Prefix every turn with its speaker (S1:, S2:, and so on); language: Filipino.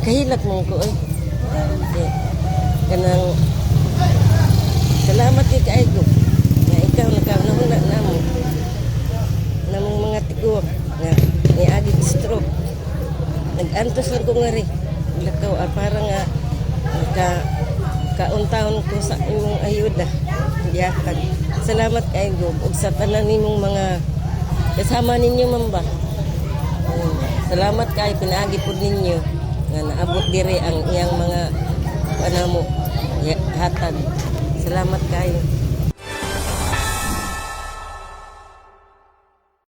S1: kahilak mo ko eh. Kanang salamat kay kaigo. Nga ikaw nakauna na mo. Namong mga tiguak nga niagi stroke. Nag-antos lang ko nga rin. Lakaw, para nga kauntaon ko sa imong ayuda. Yatag. Salamat kaigo. Ug sa tanan nimong mga kasama ninyo mamba. Salamat kay pinaagi po ninyo nga naabot dire ang iyang mga panamo hatag. Salamat kayo.